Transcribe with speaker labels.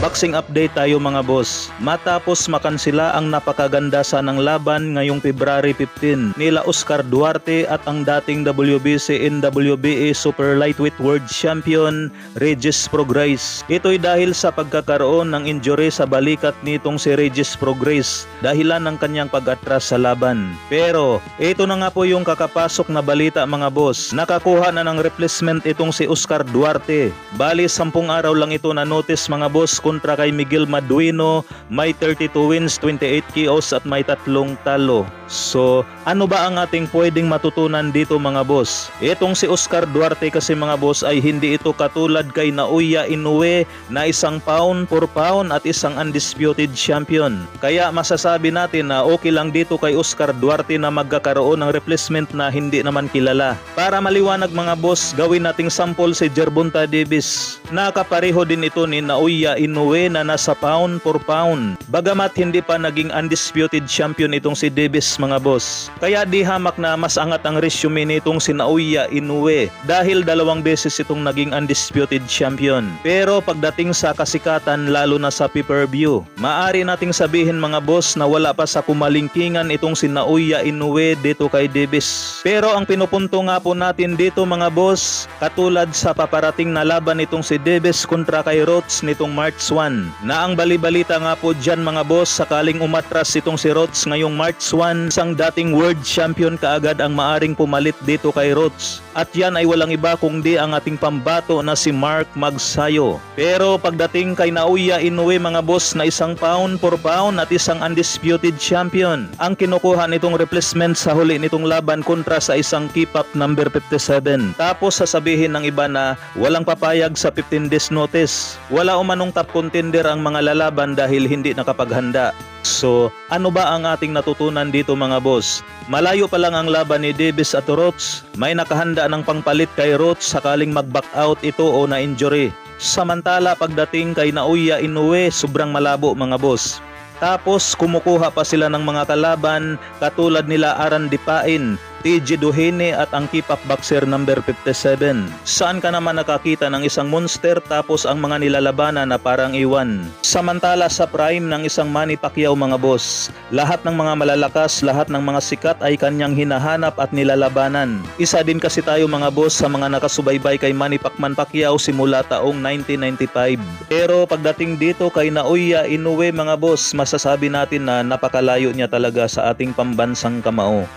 Speaker 1: Boxing update tayo mga boss. Matapos makansila ang napakaganda sanang laban ngayong February 15 nila Oscar Duarte at ang dating WBC NWBA Super Lightweight World Champion Regis Prograis. Ito'y dahil sa pagkakaroon ng injury sa balikat nitong si Regis Prograis dahilan ng kanyang pag-atras sa laban. Pero ito na nga po yung kakapasok na balita mga boss. Nakakuha na ng replacement itong si Oscar Duarte. Bali 10 araw lang ito na notice mga boss kontra kay Miguel Maduino, may 32 wins, 28 KOs at may 3 talo. So, ano ba ang ating pwedeng matutunan dito mga boss? Itong si Oscar Duarte kasi mga boss ay hindi ito katulad kay Naoya Inoue na 1 pound for pound at isang undisputed champion. Kaya masasabi natin na okay lang dito kay Oscar Duarte na magkakaroon ng replacement na hindi naman kilala. Para maliwanag mga boss, gawin nating sample si Gervonta Davis. Nakapareho din ito ni Naoya Inoue na nasa pound for pound. Bagamat hindi pa naging undisputed champion itong si Davis mga boss. Kaya di hamak na mas angat ang resume nitong si Naoya Inoue dahil 2 beses itong naging undisputed champion. Pero pagdating sa kasikatan lalo na sa pay-per-view, maaari nating sabihin mga boss na wala pa sa kumalingkingan itong si Naoya Inoue dito kay Davis. Pero ang pinupunto nga po natin dito mga boss, katulad sa paparating na laban nitong si Davis kontra kay Rhodes nitong March 1, na ang balibalita nga po dyan mga boss, sakaling umatras itong si Rhodes ngayong March 1, isang dating world champion kaagad ang maaring pumalit dito kay Rhodes. At yan ay walang iba kundi ang ating pambato na si Mark Magsayo. Pero pagdating kay Naoya Inoue mga boss na 1 pound for pound at isang undisputed champion, ang kinukuha nitong replacement sa huli nitong laban kontra sa isang keep-up number 57. Tapos sasabihin ng iba na walang papayag sa 15 days notice. Wala umanong top contender ang mga lalaban dahil hindi nakapaghanda. So, ano ba ang ating natutunan dito mga boss? Malayo pa lang ang laban ni Davis at Rhodes, may nakahanda ng pangpalit kay Rhodes sakaling mag-back out ito o na-injury. Samantala pagdating kay Naoya Inoue, sobrang malabo mga boss. Tapos kumukuha pa sila ng mga kalaban katulad nila Aran Dipain, TJ Duhene at ang keep-up boxer number 57. Saan ka naman nakakita ng isang monster tapos ang mga nilalabanan na parang iwan? Samantala sa prime ng isang Manny Pacquiao mga boss, lahat ng mga malalakas, lahat ng mga sikat ay kanyang hinahanap at nilalabanan. Isa din kasi tayo mga boss sa mga nakasubaybay kay Manny Pacquiao simula taong 1995. Pero pagdating dito kay Naoya Inoue mga boss, masasabi natin na napakalayo niya talaga sa ating pambansang kamao.